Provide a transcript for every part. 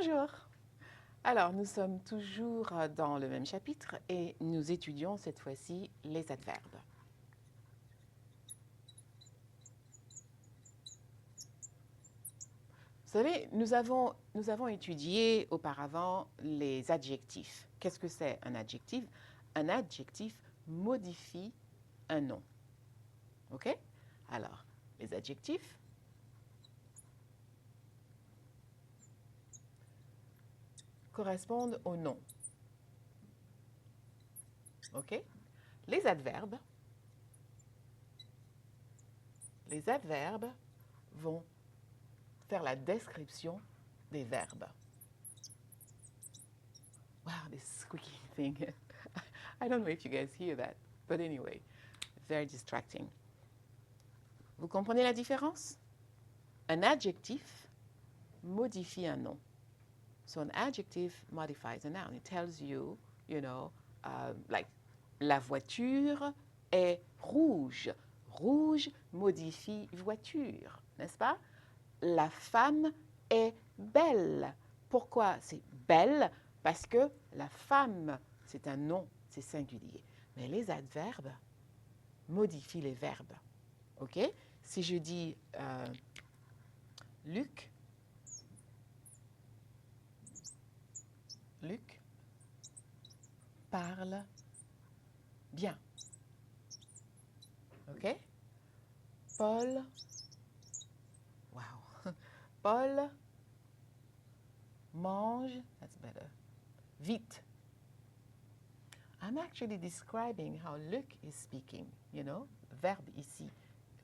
Bonjour. Alors, nous sommes toujours dans le même chapitre et nous étudions cette fois-ci les adverbes. Vous savez, nous avons étudié auparavant les adjectifs. Qu'est-ce que c'est un adjectif? Un adjectif modifie un nom. OK? Alors, les adjectifs correspondent au nom. OK? Les adverbes vont faire la description des verbes. Wow, this squeaky thing. I don't know if you guys hear that, but anyway, very distracting. Vous comprenez la différence? Un adjectif modifie un nom. So an adjective modifies a noun. It tells you, like la voiture est rouge. Rouge modifie voiture, n'est-ce pas? La femme est belle. Pourquoi c'est belle? Parce que la femme, c'est un nom, c'est singulier. Mais les adverbes modifient les verbes. OK? Si je dis Luc parle bien. OK? Paul, wow. Paul mange, that's better, vite. I'm actually describing how Luc is speaking, verbe ici,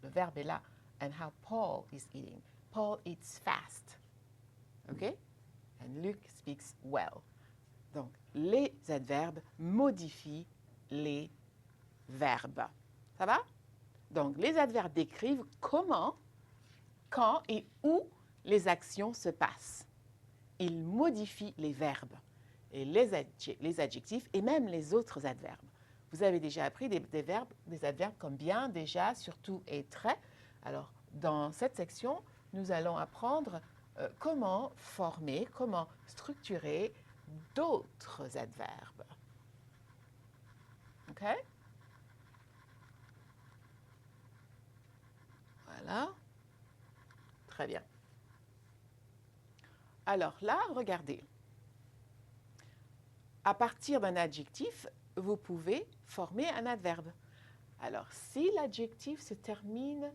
le verbe est là, and how Paul is eating. Paul eats fast, okay? And Luc speaks well. Donc, les adverbes modifient les verbes. Ça va? Donc, les adverbes décrivent comment, quand et où les actions se passent. Ils modifient les verbes et les adjectifs et même les autres adverbes. Vous avez déjà appris des adverbes comme bien, déjà, surtout et très. Alors, dans cette section, nous allons apprendre comment former, comment structurer d'autres adverbes. OK? Voilà. Très bien. Alors là, regardez. À partir d'un adjectif, vous pouvez former un adverbe. Alors, si l'adjectif se termine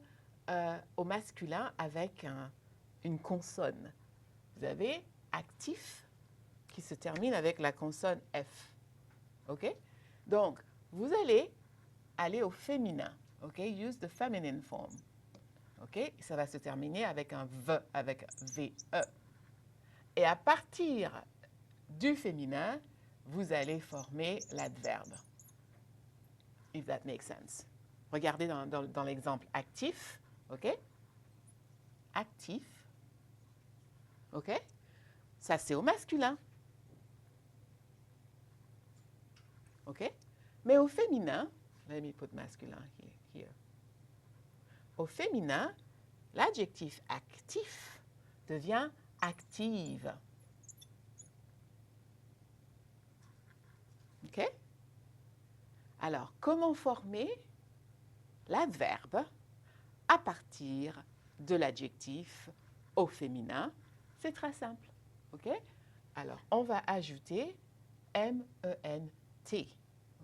au masculin avec une consonne, vous avez actif qui se termine avec la consonne F. OK? Donc, vous allez aller au féminin. OK? Use the feminine form. OK? Ça va se terminer avec un V, avec V-E. Et à partir du féminin, vous allez former l'adverbe. If that makes sense. Regardez dans l'exemple actif, OK? Actif, OK? Ça, c'est au masculin. OK? Mais au féminin, let me put masculin here. Au féminin, l'adjectif actif devient active. OK? Alors, comment former l'adverbe à partir de l'adjectif au féminin? C'est très simple. OK? Alors, on va ajouter M-E-N-T.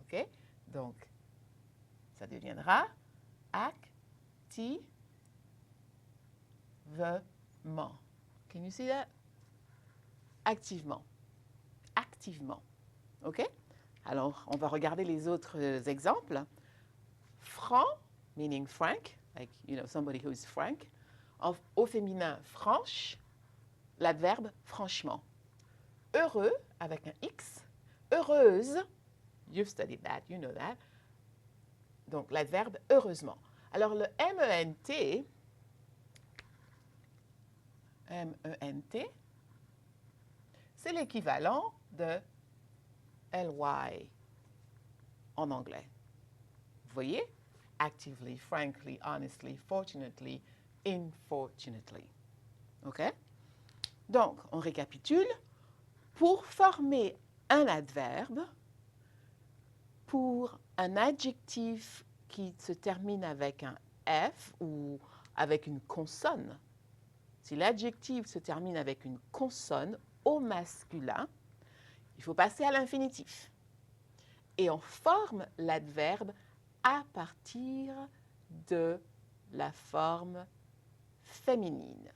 OK? Donc, ça deviendra activement. Can you see that? Activement. Activement. OK? Alors, on va regarder les autres exemples. Franc, meaning frank, like, somebody who is frank. Au féminin, franche, l'adverbe franchement. Heureux, avec un X. Heureuse, you've studied that, you know that. Donc, l'adverbe heureusement. Alors, le M-E-N-T, c'est l'équivalent de L-Y en anglais. Vous voyez? Actively, frankly, honestly, fortunately, unfortunately. OK? Donc, on récapitule. Pour former un adverbe, pour un adjectif qui se termine avec un F ou avec une consonne, si l'adjectif se termine avec une consonne au masculin, il faut passer à l'infinitif. Et on forme l'adverbe à partir de la forme féminine.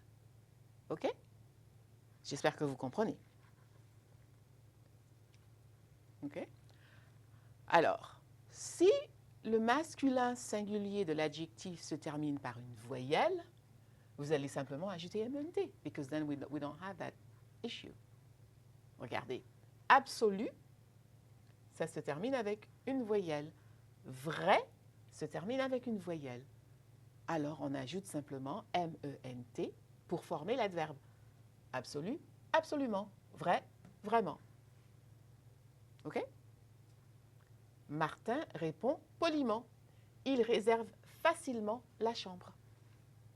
OK? J'espère que vous comprenez. OK? Alors, si le masculin singulier de l'adjectif se termine par une voyelle, vous allez simplement ajouter MNT, because then we don't have that issue. Regardez, absolu, ça se termine avec une voyelle. Vrai se termine avec une voyelle. Alors, on ajoute simplement MENT pour former l'adverbe. Absolu, absolument. Vrai, vraiment. OK? Martin répond poliment. Il réserve facilement la chambre.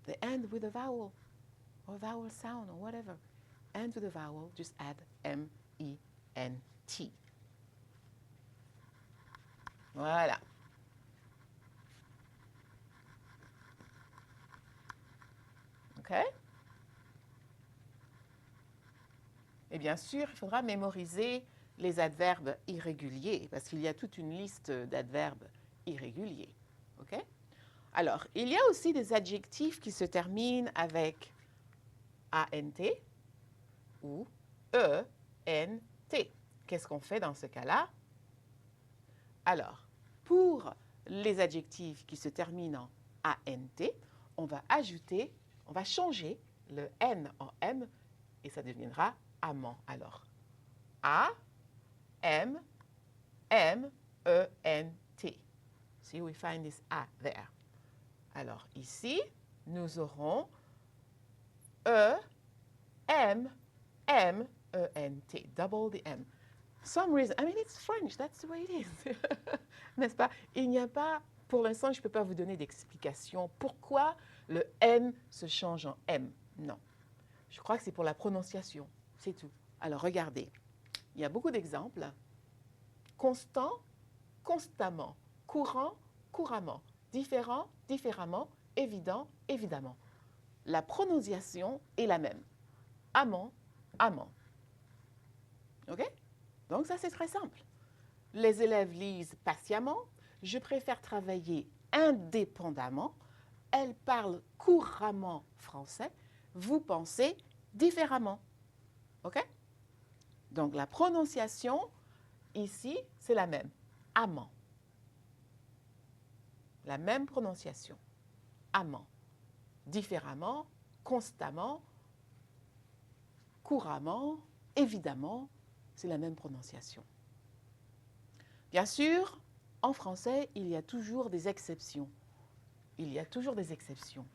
The end with a vowel, or vowel sound, or whatever. End with a vowel, just add M-E-N-T. Voilà. OK? Et bien sûr, il faudra mémoriser les adverbes irréguliers, parce qu'il y a toute une liste d'adverbes irréguliers. OK? Alors, il y a aussi des adjectifs qui se terminent avec ANT ou ENT. Qu'est-ce qu'on fait dans ce cas-là? Alors, pour les adjectifs qui se terminent en ANT, on va changer le N en M et ça deviendra amant. Alors, A, M, M, E, N, T. See, we find this A there. Alors, ici, nous aurons E, M, M, E, N, T. Double the M. Some reason, I mean, it's French, that's the way it is. N'est-ce pas? Il n'y a pas, pour l'instant, je ne peux pas vous donner d'explication pourquoi le N se change en M. Non. Je crois que c'est pour la prononciation, c'est tout. Alors, regardez, il y a beaucoup d'exemples. Constant, constamment. Courant, couramment. Différent, différemment. Évident, évidemment. La prononciation est la même. Amant, amant. OK? Donc ça, c'est très simple. Les élèves lisent patiemment. Je préfère travailler indépendamment. Elle parle couramment français. Vous pensez différemment. OK? Donc la prononciation, ici, c'est la même. Amant. La même prononciation. Amant. Différemment, constamment, couramment, évidemment, c'est la même prononciation. Bien sûr, en français, il y a toujours des exceptions. Il y a toujours des exceptions.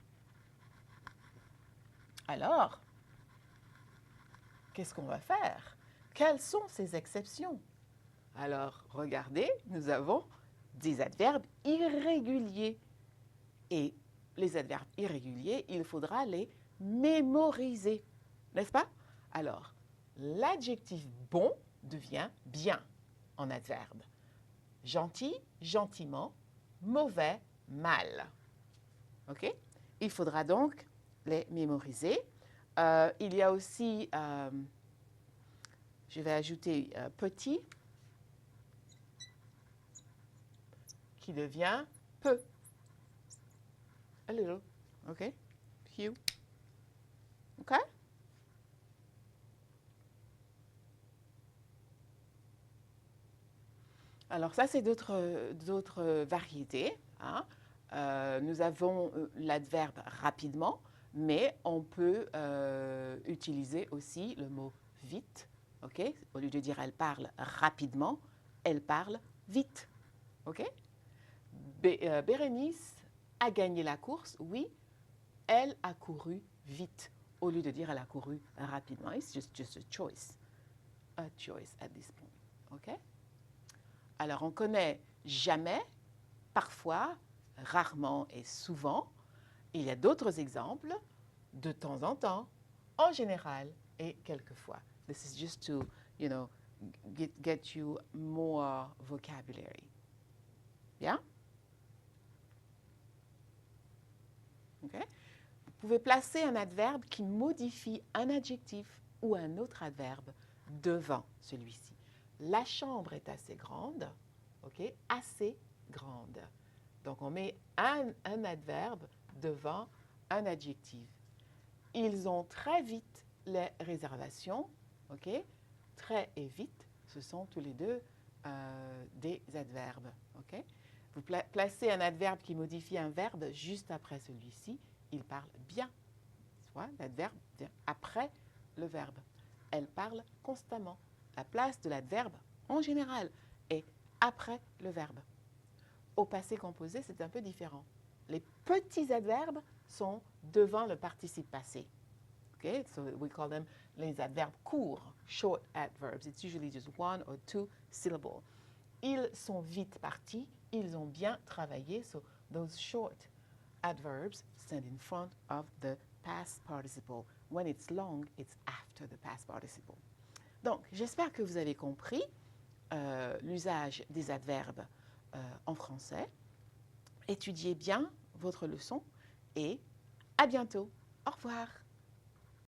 Alors, qu'est-ce qu'on va faire? Quelles sont ces exceptions? Alors, regardez, nous avons des adverbes irréguliers. Et les adverbes irréguliers, il faudra les mémoriser, n'est-ce pas? Alors, l'adjectif bon devient bien en adverbe. Gentil, gentiment, mauvais, mal. OK? Il faudra donc les mémoriser. Il y a aussi, je vais ajouter petit, qui devient peu. A little, OK? Few. OK? Alors ça, c'est d'autres variétés. Hein. Nous avons l'adverbe rapidement, mais on peut utiliser aussi le mot vite. OK? Au lieu de dire elle parle rapidement, elle parle vite. OK? Bérénice a gagné la course. Oui, elle a couru vite. Au lieu de dire elle a couru rapidement. It's just a choice. A choice at this point. OK? Alors, on connaît jamais, parfois, rarement et souvent. Il y a d'autres exemples, de temps en temps, en général et quelquefois. This is just to you know, get you more vocabulary. Yeah? Okay? Vous pouvez placer un adverbe qui modifie un adjectif ou un autre adverbe devant celui-ci. La chambre est assez grande, ok? Assez grande. Donc on met un adverbe devant un adjectif. Ils ont très vite les réservations, ok? Très et vite, ce sont tous les deux des adverbes, ok? Vous placez un adverbe qui modifie un verbe juste après celui-ci. Il parle bien. Soit l'adverbe vient après le verbe. Elle parle constamment. La place de l'adverbe, en général, est après le verbe. Au passé composé, c'est un peu différent. Les petits adverbes sont devant le participe passé. Okay? So we call them les adverbes courts, short adverbs. It's usually just 1 or 2 syllables. Ils sont vite partis. Ils ont bien travaillé. So those short adverbs stand in front of the past participle. When it's long, it's after the past participle. Donc, j'espère que vous avez compris l'usage des adverbes en français. Étudiez bien votre leçon et à bientôt. Au revoir.